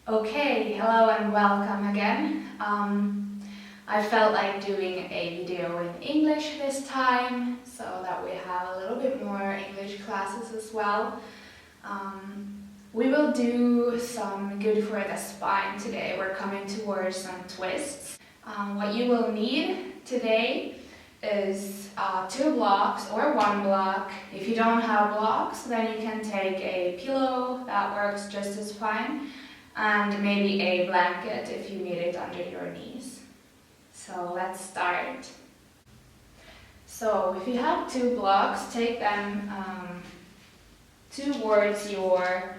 Okay, hello and welcome again. I felt like doing a video in English this time so that we have a little bit more English classes as well. We will do some good for the spine today. We're coming towards some twists. What you will need today is 2 blocks or 1 block. If you don't have blocks, then you can take a pillow, that works just as fine, and maybe a blanket if you need it under your knees. So let's start. So if you have 2 blocks, take them towards your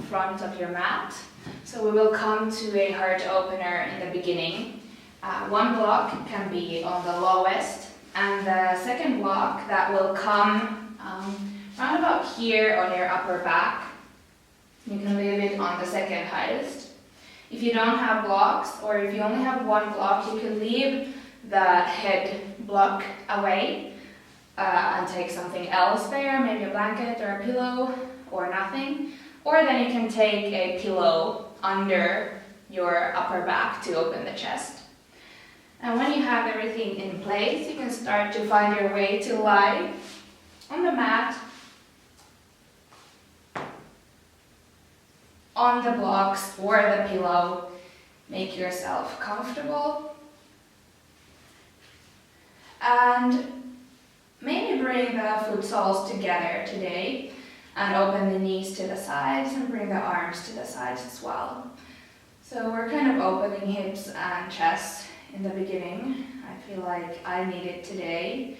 front of your mat. So we will come to a heart opener in the beginning. 1 block can be on the lowest, and the second block that will come round about here on your upper back. You can leave it on the second highest. If you don't have blocks, or if you only have 1 block, you can leave the head block away and take something else there, maybe a blanket or a pillow or nothing. Or then you can take a pillow under your upper back to open the chest. And when you have everything in place, you can start to find your way to lie on the mat, on the blocks or the pillow. Make yourself comfortable. And maybe bring the foot soles together today and open the knees to the sides and bring the arms to the sides as well. So we're kind of opening hips and chest in the beginning. I feel like I need it today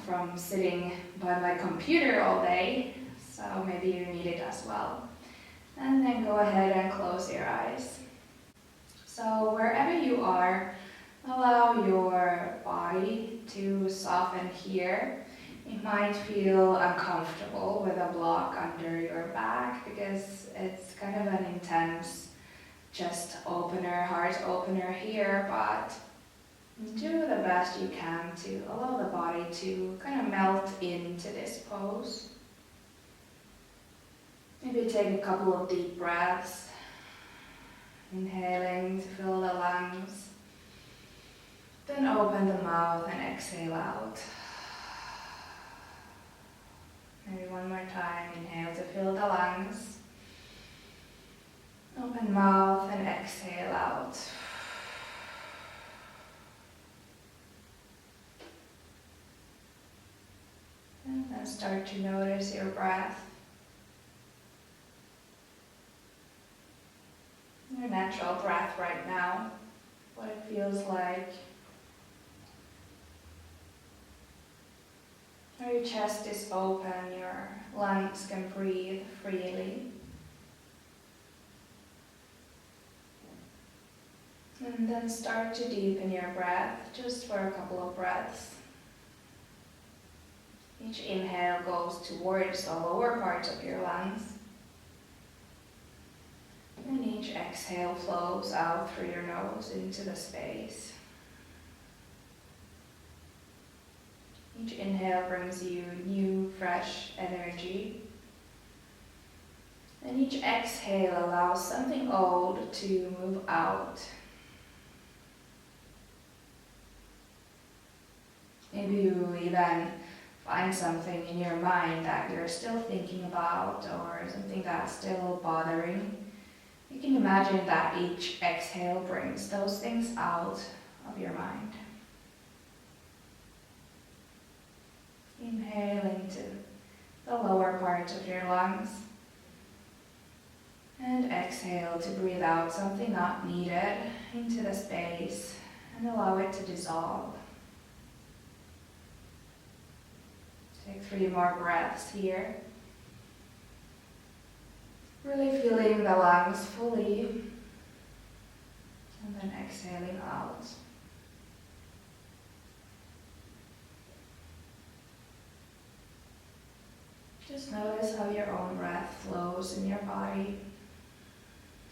from sitting by my computer all day, so maybe you need it as well. And then go ahead and close your eyes. So wherever you are, allow your body to soften here. You might feel uncomfortable with a block under your back because it's kind of an intense chest opener, heart opener here, but do the best you can to allow the body to kind of melt into this pose. Maybe take a couple of deep breaths, inhaling to fill the lungs, then open the mouth and exhale out. Maybe one more time, inhale to fill the lungs, open mouth and exhale out. And then start to notice your breath. Your natural breath right now, what it feels like. Your chest is open, your lungs can breathe freely. And then start to deepen your breath, just for a couple of breaths. Each inhale goes towards the lower part of your lungs. And each exhale flows out through your nose into the space. Each inhale brings you new, fresh energy. And each exhale allows something old to move out. Maybe you even find something in your mind that you're still thinking about, or something that's still bothering. You can imagine that each exhale brings those things out of your mind. Inhale into the lower part of your lungs. And exhale to breathe out something not needed into the space and allow it to dissolve. Take 3 more breaths here. Really filling the lungs fully, and then exhaling out. Just notice how your own breath flows in your body,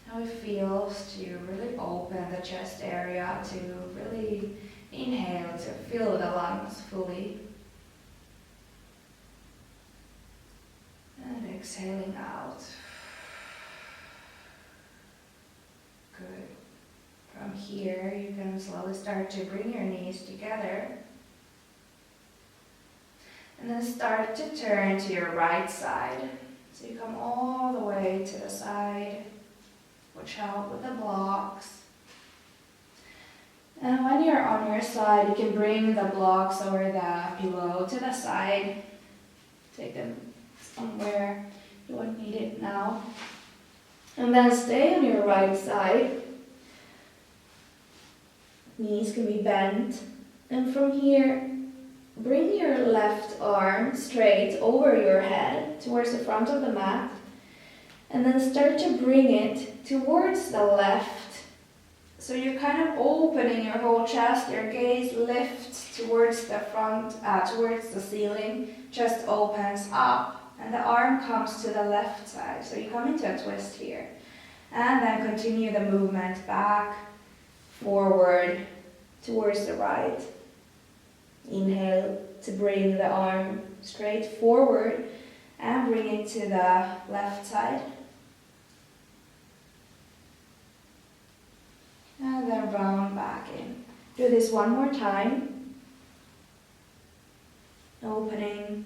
how it feels to really open the chest area, to really inhale, to fill the lungs fully. And exhaling out. Good. From here, you can slowly start to bring your knees together. And then start to turn to your right side. So you come all the way to the side. Watch out with the blocks. And when you're on your side, you can bring the blocks or the pillow to the side. Take them somewhere you won't need it now. And then stay on your right side. Knees can be bent. And from here, bring your left arm straight over your head towards the front of the mat. And then start to bring it towards the left. So you're kind of opening your whole chest, your gaze lifts towards the front, towards the ceiling, chest opens up, and the arm comes to the left side. So you come into a twist here. And then continue the movement back, forward, towards the right. Inhale to bring the arm straight forward and bring it to the left side. And then round back in. Do this one more time. Opening.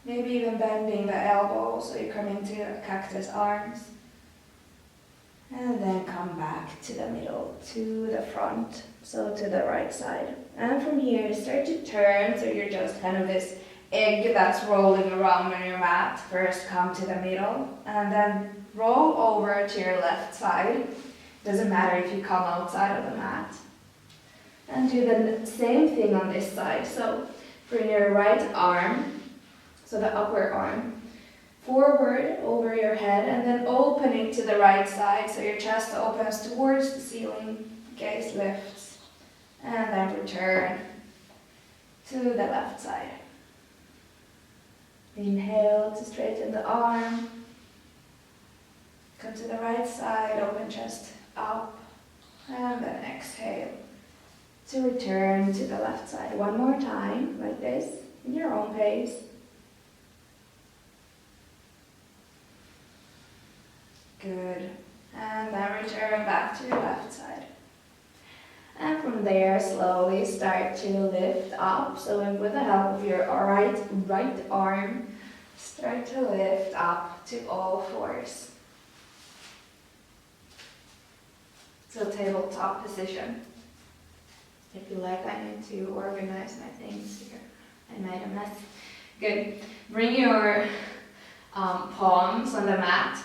Maybe even bending the elbows so you come into cactus arms. And then come back to the middle, to the front, so to the right side. And from here, start to turn, so you're just kind of this egg that's rolling around on your mat. First come to the middle, and then roll over to your left side. Doesn't matter if you come outside of the mat. And do the same thing on this side. So bring your right arm, so the upper arm, forward over your head, and then opening to the right side, so your chest opens towards the ceiling, gaze lifts, and then return to the left side. Inhale to straighten the arm, come to the right side, open chest up, and then exhale to return to the left side. One more time, like this, in your own pace. Good. And then return back to your left side. And from there, slowly start to lift up. So with the help of your right arm, start to lift up to all fours. So tabletop position. If you like, I need to organize my things here. I made a mess. Good. Bring your palms on the mat.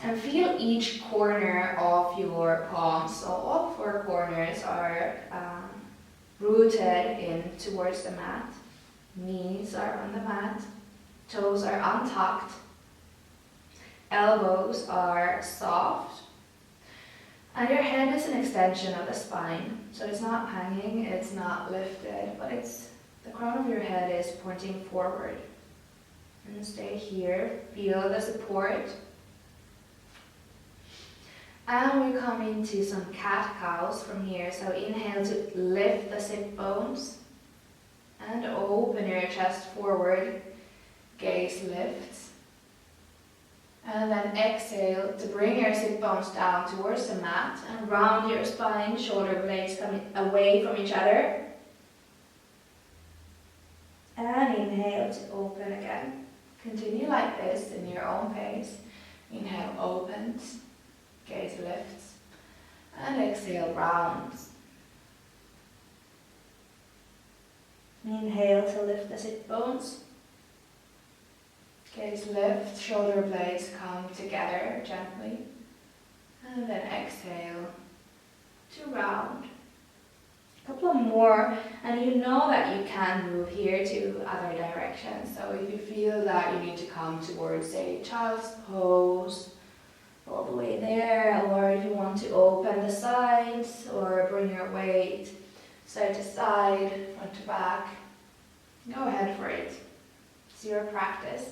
And feel each corner of your palms. So all four corners are rooted in towards the mat. Knees are on the mat. Toes are untucked. Elbows are soft. And your head is an extension of the spine. So it's not hanging, it's not lifted, but the crown of your head is pointing forward. And stay here. Feel the support. And we come into some cat-cows from here. So inhale to lift the sit bones. And open your chest forward. Gaze lifts. And then exhale to bring your sit bones down towards the mat. And round your spine, shoulder blades coming away from each other. And inhale to open again. Continue like this in your own pace. Inhale, opens. Gaze lifts, and exhale, rounds. Inhale to lift the sit bones. Gaze lift, shoulder blades come together gently. And then exhale to round. A couple more, and you know that you can move here to other directions. So if you feel that you need to come towards a child's pose, all the way there, or if you want to open the sides or bring your weight side to side, front to back, go ahead for it. It's your practice.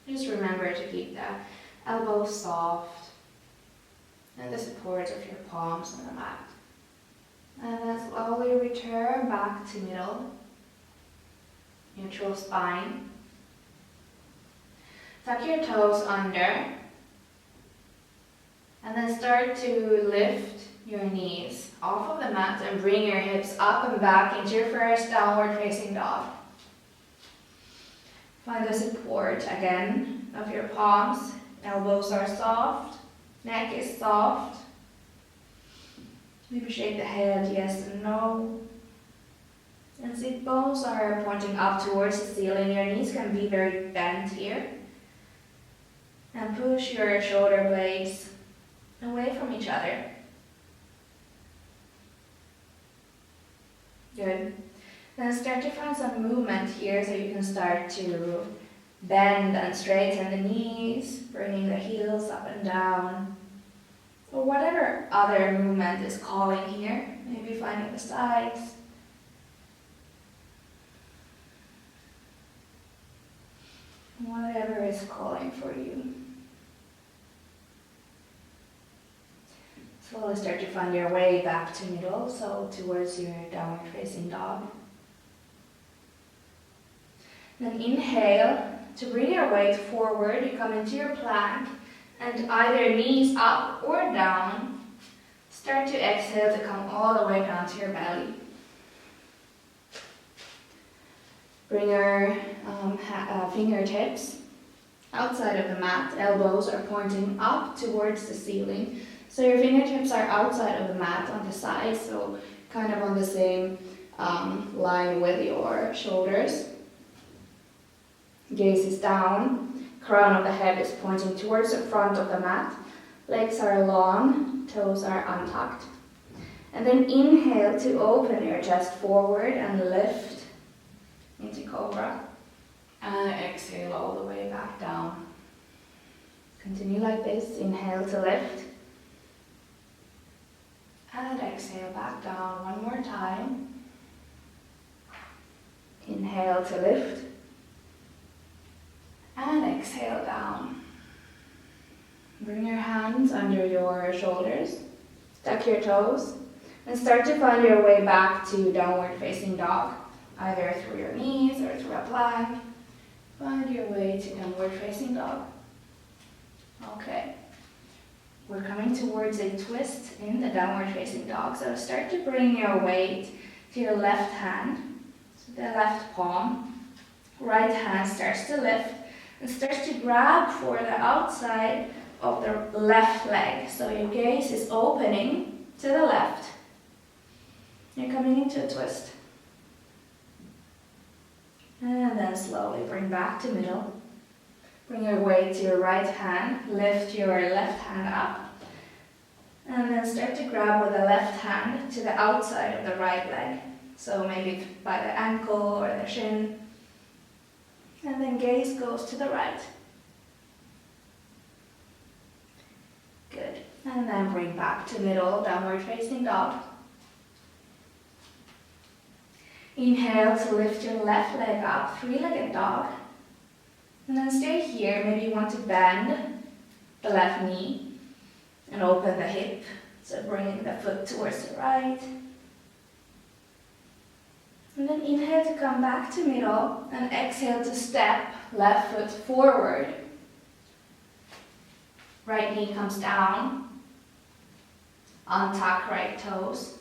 Just remember to keep the elbows soft and the support of your palms on the mat. And then slowly return back to middle. neutral spine. Tuck your toes under. And then start to lift your knees off of the mat and bring your hips up and back into your first downward facing dog. Find the support again of your palms. Elbows are soft, neck is soft. Maybe shake the head yes and no. And sit bones are pointing up towards the ceiling. Your knees can be very bent here. And push your shoulder blades away from each other. Good. Then start to find some movement here, so you can start to bend and straighten the knees, bringing the heels up and down. Or whatever other movement is calling here. Maybe finding the sides. Whatever is calling for you. Slowly start to find your way back to middle, so towards your downward facing dog. Then inhale to bring your weight forward. You come into your plank and either knees up or down. Start to exhale to come all the way down to your belly. Bring your fingertips outside of the mat. Elbows are pointing up towards the ceiling. So your fingertips are outside of the mat on the side, so kind of on the same line with your shoulders. Gaze is down. Crown of the head is pointing towards the front of the mat. Legs are long, toes are untucked. And then inhale to open your chest forward and lift into cobra. And exhale all the way back down. Continue like this. Inhale to lift. And exhale back down one more time. Inhale to lift. And exhale down. Bring your hands under your shoulders. Tuck your toes. And start to find your way back to downward facing dog. Either through your knees or through a plank. Find your way to downward facing dog. Okay. We're coming towards a twist in the downward facing dog. So start to bring your weight to your left hand, so the left palm. Right hand starts to lift and starts to grab for the outside of the left leg. So your gaze is opening to the left. You're coming into a twist. And then slowly bring back to middle. Bring your weight to your right hand, lift your left hand up, and then start to grab with the left hand to the outside of the right leg. So maybe by the ankle or the shin. And then gaze goes to the right. Good. And then bring back to middle, downward facing dog. Inhale to lift your left leg up, three-legged dog. And then stay here. Maybe you want to bend the left knee and open the hip. So bringing the foot towards the right. And then inhale to come back to middle and exhale to step left foot forward. Right knee comes down. Untuck right toes.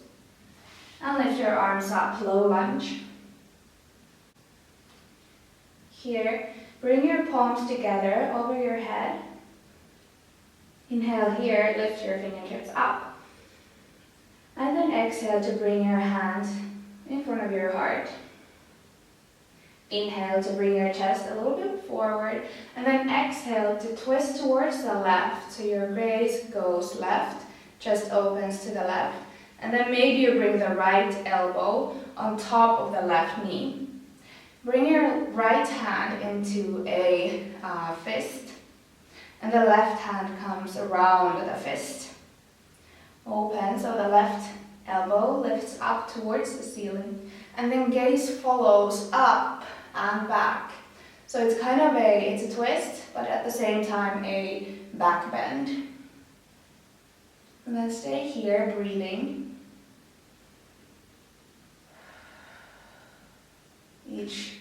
And lift your arms up, low lunge. Here, bring your palms together over your head. Inhale here, lift your fingertips up. And then exhale to bring your hands in front of your heart. Inhale to bring your chest a little bit forward. And then exhale to twist towards the left. So your gaze goes left, chest opens to the left. And then maybe you bring the right elbow on top of the left knee. Bring your right hand into a fist, and the left hand comes around the fist. Open, so the left elbow lifts up towards the ceiling, and then gaze follows up and back. So it's kind of it's a twist, but at the same time a back bend. And then stay here, breathing. Each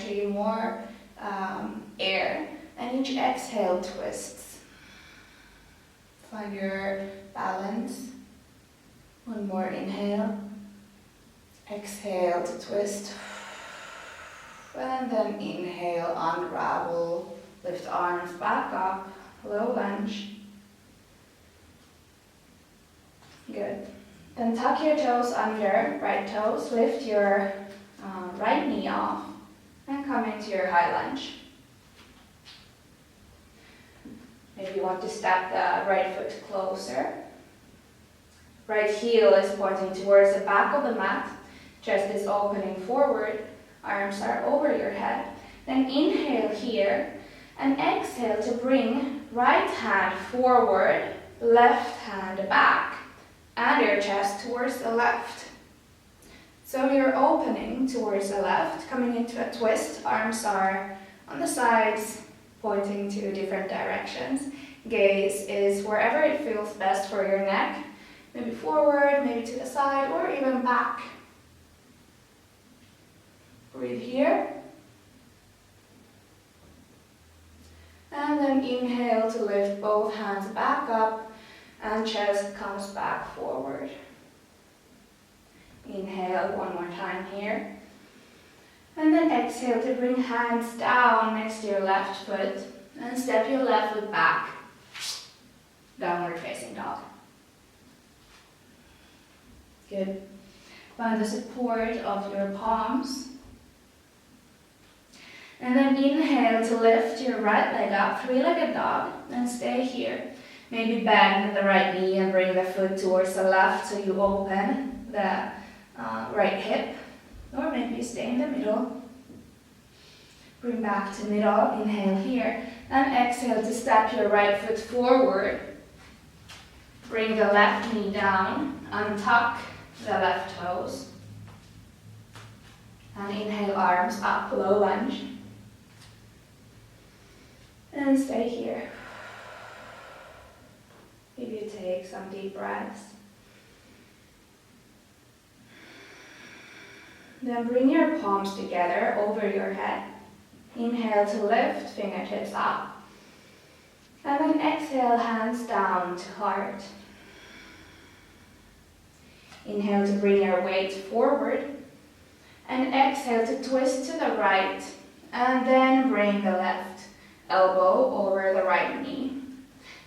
energy, more air. And each exhale twists. Find your balance. One more inhale. Exhale to twist. And then inhale, unravel. Lift arms back up. Low lunge. Good. Then tuck your toes under, right toes. Lift your right knee off. And come into your high lunge. Maybe you want to step the right foot closer. Right heel is pointing towards the back of the mat. Chest is opening forward. Arms are over your head. Then inhale here and exhale to bring right hand forward, left hand back, and your chest towards the left. So you're opening towards the left, coming into a twist. Arms are on the sides, pointing to different directions. Gaze is wherever it feels best for your neck. Maybe forward, maybe to the side, or even back. Breathe here. And then inhale to lift both hands back up and chest comes back forward. Inhale one more time here. And then exhale to bring hands down next to your left foot and step your left foot back. Downward facing dog. Good. Find the support of your palms. And then inhale to lift your right leg up, three-legged dog, and stay here. Maybe bend the right knee and bring the foot towards the left so you open the right hip. Or maybe stay in the middle. Bring back to middle, inhale here. And exhale to step your right foot forward. Bring the left knee down, untuck the left toes. And inhale, arms up, low lunge. And stay here. Maybe you take some deep breaths. Then bring your palms together over your head. Inhale to lift, fingertips up. And then exhale, hands down to heart. Inhale to bring your weight forward. And exhale to twist to the right. And then bring the left elbow over the right knee.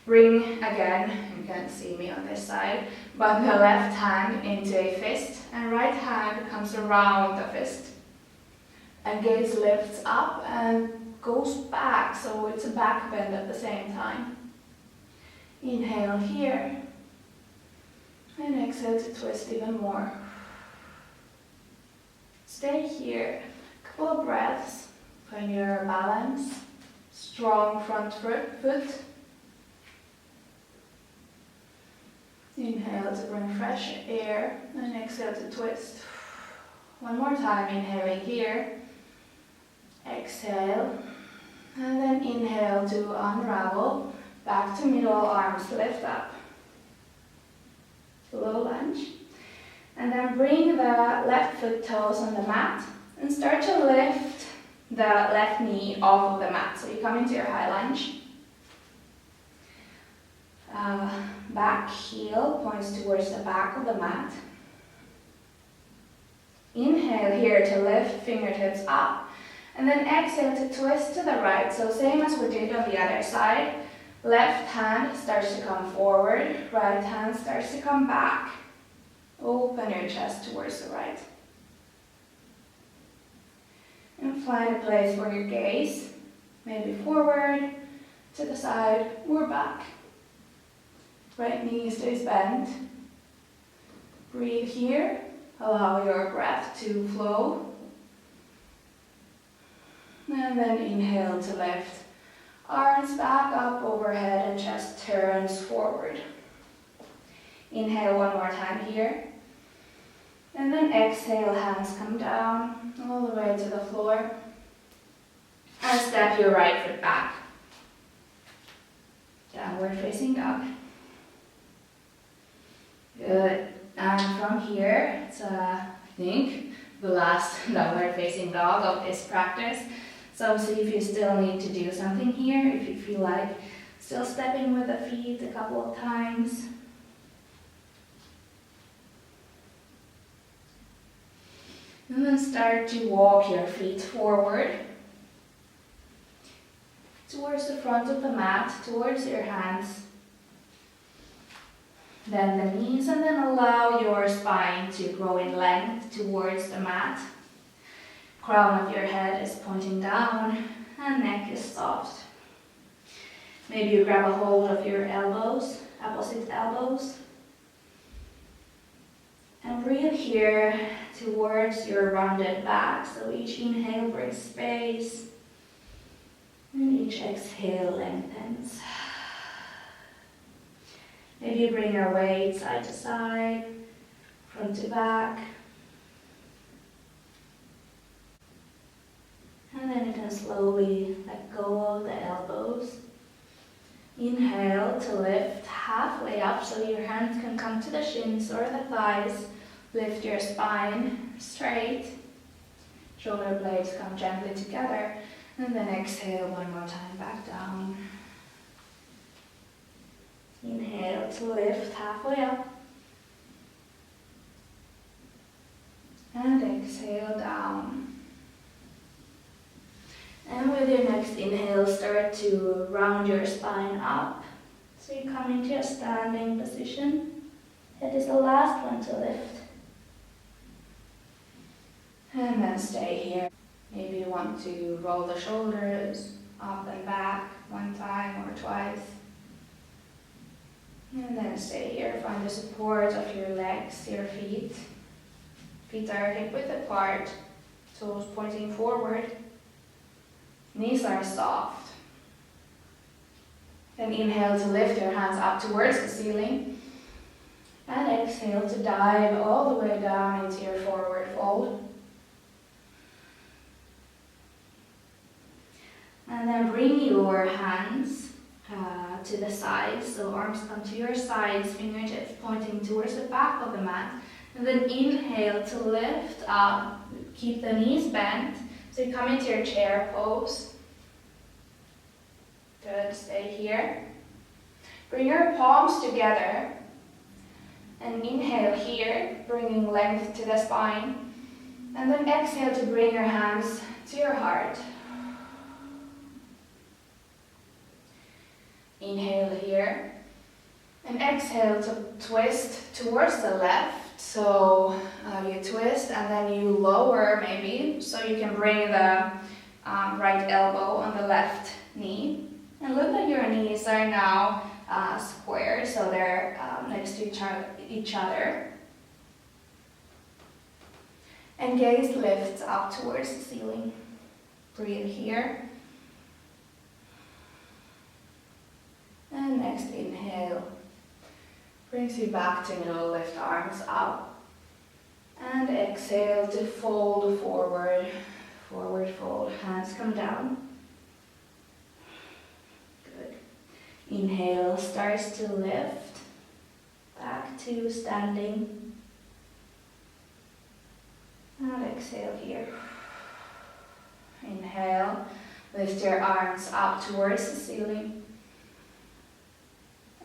Bring, again, you can't see me on this side, but the left hand into a fist. And right hand comes around the fist. And gaze lifts up and goes back, so it's a back bend at the same time. Inhale here. And exhale to twist even more. Stay here. Couple of breaths. Find your balance. Strong front foot. Inhale to bring fresh air. And exhale to twist. One more time, inhaling here. Exhale. And then inhale to unravel. Back to middle, arms lift up. Low lunge. And then bring the left foot toes on the mat and start to lift the left knee off of the mat. So you come into your high lunge. Back heel points towards the back of the mat. Inhale here to lift, fingertips up. And then exhale to twist to the right. So same as we did on the other side. Left hand starts to come forward, right hand starts to come back. Open your chest towards the right. And find a place for your gaze, maybe forward, to the side, or back. Right knee stays bent. Breathe here, allow your breath to flow. And then inhale to lift. Arms back up overhead and chest turns forward. Inhale one more time here. And then exhale, hands come down all the way to the floor. And step your right foot back. Downward facing dog. Good. And from here, it's I think the last downward facing dog of this practice. So see if you still need to do something here, if you feel like still stepping with the feet a couple of times. And then start to walk your feet forward towards the front of the mat, towards your hands. Then the knees, and then allow your spine to grow in length towards the mat. Crown of your head is pointing down and neck is soft. Maybe you grab a hold of your elbows, opposite elbows. And breathe here towards your rounded back. So each inhale brings space. And each exhale lengthens. Maybe you bring your weight side to side, front to back. And then you can slowly let go of the elbows. Inhale to lift halfway up so your hands can come to the shins or the thighs. Lift your spine straight. Shoulder blades come gently together. And then exhale one more time back down. Inhale to lift halfway up. And exhale down. And with your next inhale, start to round your spine up. So you come into a standing position. It is the last one to lift. And then stay here. Maybe you want to roll the shoulders up and back one time or twice. And then stay here. Find the support of your legs, your feet. Feet are hip width apart, toes pointing forward. Knees are soft. Then inhale to lift your hands up towards the ceiling. And exhale to dive all the way down into your forward fold. And then bring your hands to the sides, so arms come to your sides, fingertips pointing towards the back of the mat. And then inhale to lift up, keep the knees bent, so you come into your chair pose. Good, stay here. Bring your palms together and inhale here, bringing length to the spine. And then exhale to bring your hands to your heart. Inhale here, and exhale to twist towards the left. So you twist and then you lower maybe, so you can bring the right elbow on the left knee. And look that your knees are now square, so they're next to each other. And gaze lifts up towards the ceiling. Breathe here. And next inhale brings you back to middle, lift arms up. And exhale to fold forward, forward fold, hands come down. Good. Inhale starts to lift, back to standing. And exhale here. Inhale, lift your arms up towards the ceiling.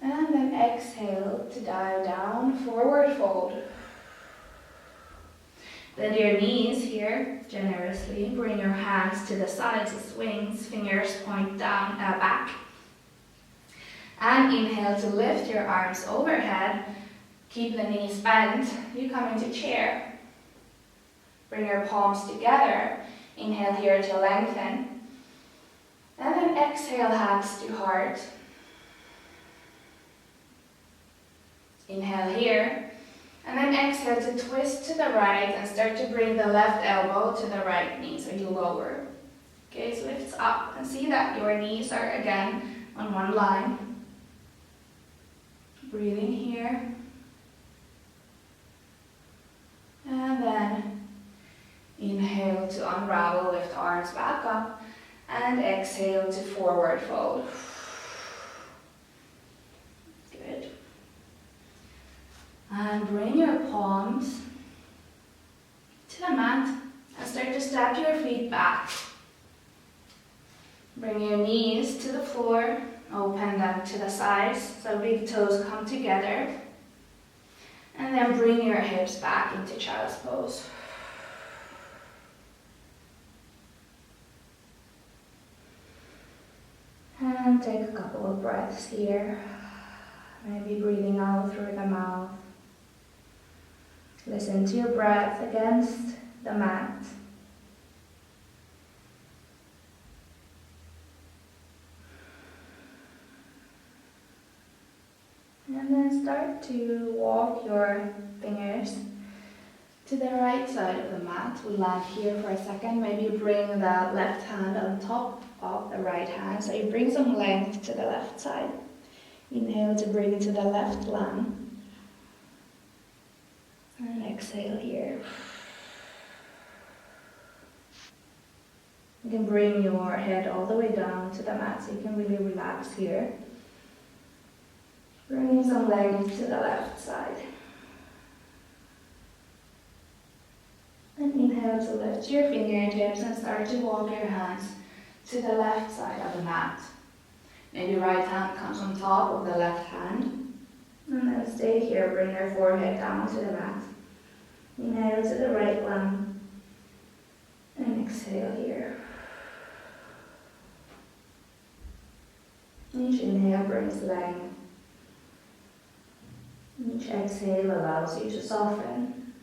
And then exhale to dive down, forward fold. Bend your knees here generously. Bring your hands to the sides as wings, fingers point down, back. And inhale to lift your arms overhead. Keep the knees bent. You come into chair. Bring your palms together. Inhale here to lengthen. And then exhale, hands to heart. Inhale here, and then exhale to twist to the right and start to bring the left elbow to the right knee, so you lower. Gaze lifts up and see that your knees are again on one line. Breathing here. And then inhale to unravel, lift arms back up, and exhale to forward fold. Good. And bring your palms to the mat and start to step your feet back. Bring your knees to the floor, open them to the sides so big toes come together. And then bring your hips back into child's pose. And take a couple of breaths here. Maybe breathing out through the mouth. Listen to your breath against the mat. And then start to walk your fingers to the right side of the mat. We land here for a second. Maybe bring the left hand on top of the right hand. So you bring some length to the left side. Inhale to bring to the left lung. And exhale here. You can bring your head all the way down to the mat so you can really relax here. Bringing some length to the left side. And inhale to lift your fingertips and start to walk your hands to the left side of the mat. Maybe right hand comes on top of the left hand. And then stay here, bring your forehead down to the mat. Inhale to the right lung. And exhale here. Each inhale brings length. Each exhale allows you to soften.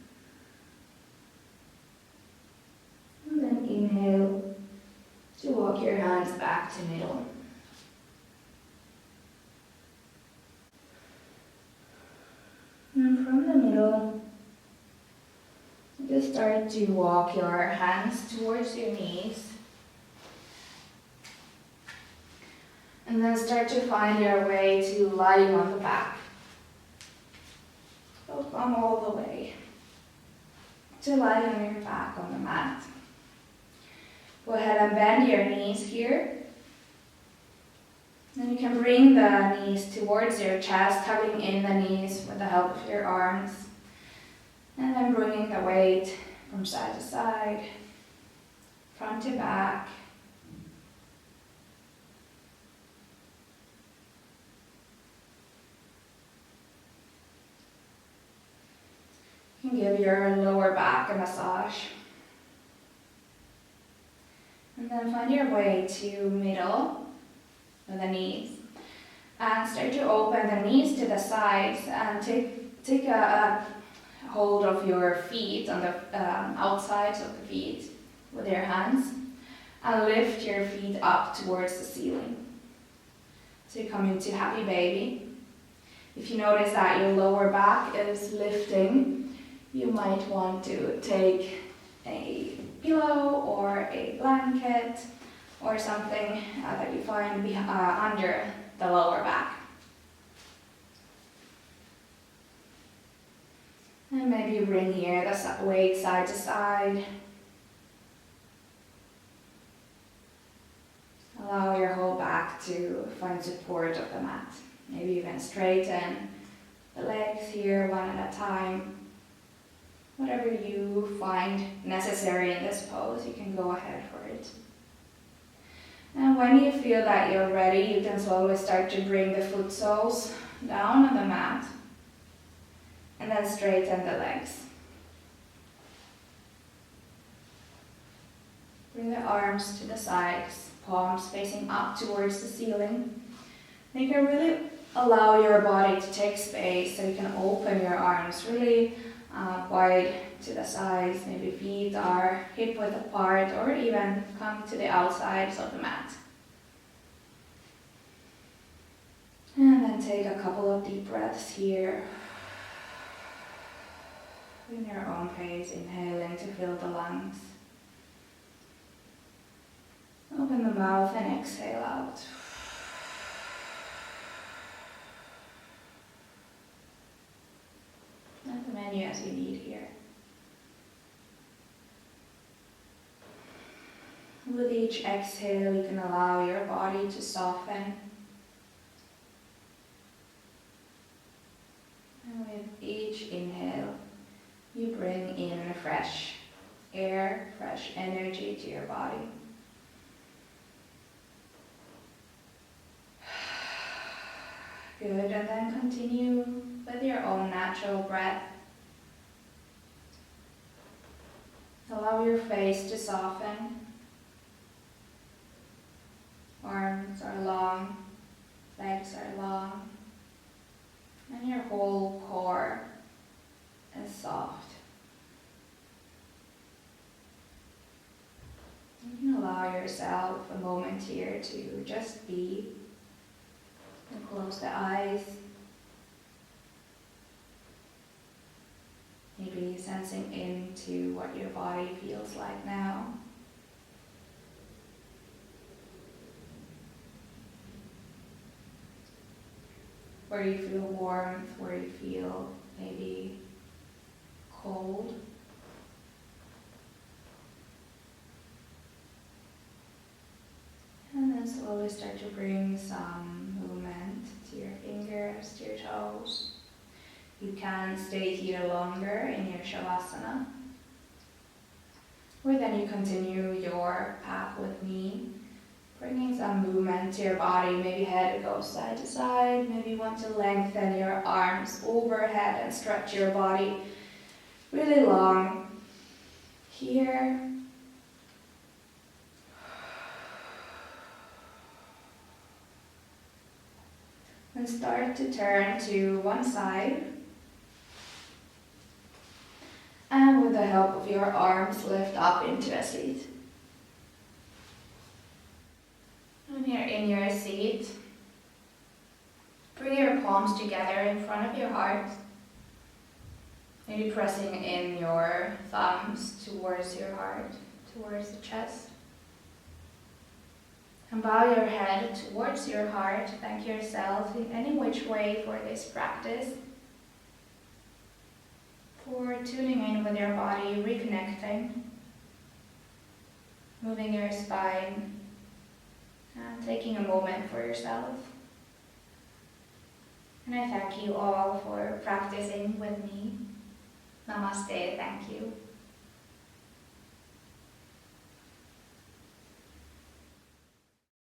And then inhale to walk your hands back to middle. And from the middle, just start to walk your hands towards your knees. And then start to find your way to lying on the back. So come all the way to lie on your back on the mat. Go ahead and bend your knees here. Then you can bring the knees towards your chest, tugging in the knees with the help of your arms. And then bringing the weight from side to side, front to back. You can give your lower back a massage. And then find your way to middle with the knees. And start to open the knees to the sides and take a hold of your feet on the outsides of the feet with your hands. And lift your feet up towards the ceiling. So you come into happy baby. If you notice that your lower back is lifting, you might want to take a pillow or a blanket or something that you find under the lower back. And maybe bring here the weight side to side. Allow your whole back to find support of the mat. Maybe even straighten the legs here one at a time. Whatever you find necessary in this pose, you can go ahead for it. And when you feel that you're ready, you can slowly start to bring the foot soles down on the mat. And then straighten the legs. Bring the arms to the sides, palms facing up towards the ceiling. And you can really allow your body to take space so you can open your arms really wide to the sides. Maybe feet are hip width apart or even come to the outsides of the mat. And then take a couple of deep breaths here. In your own pace, inhaling to fill the lungs. Open the mouth and exhale out. As many as you need here. With each exhale, you can allow your body to soften. And with each inhale, you bring in fresh air, fresh energy to your body. Good, and then continue with your own natural breath. Allow your face to soften. Arms are long, legs are long, and your whole core is soft. You can allow yourself a moment here to just be. And close the eyes. Maybe sensing into what your body feels like now. Where you feel warmth, where you feel maybe cold. And then slowly start to bring some movement to your fingers, to your toes. You can stay here longer in your shavasana. Or then you continue your path with me, bringing some movement to your body. Maybe head goes side to side. Maybe you want to lengthen your arms overhead and stretch your body really long. Here. And start to turn to one side. And with the help of your arms, lift up into a seat. When you're in your seat, bring your palms together in front of your heart. Maybe pressing in your thumbs towards your heart, towards the chest. And bow your head towards your heart. Thank yourself in any which way for this practice. For tuning in with your body, reconnecting. Moving your spine. And taking a moment for yourself. And I thank you all for practicing with me. Namaste, thank you.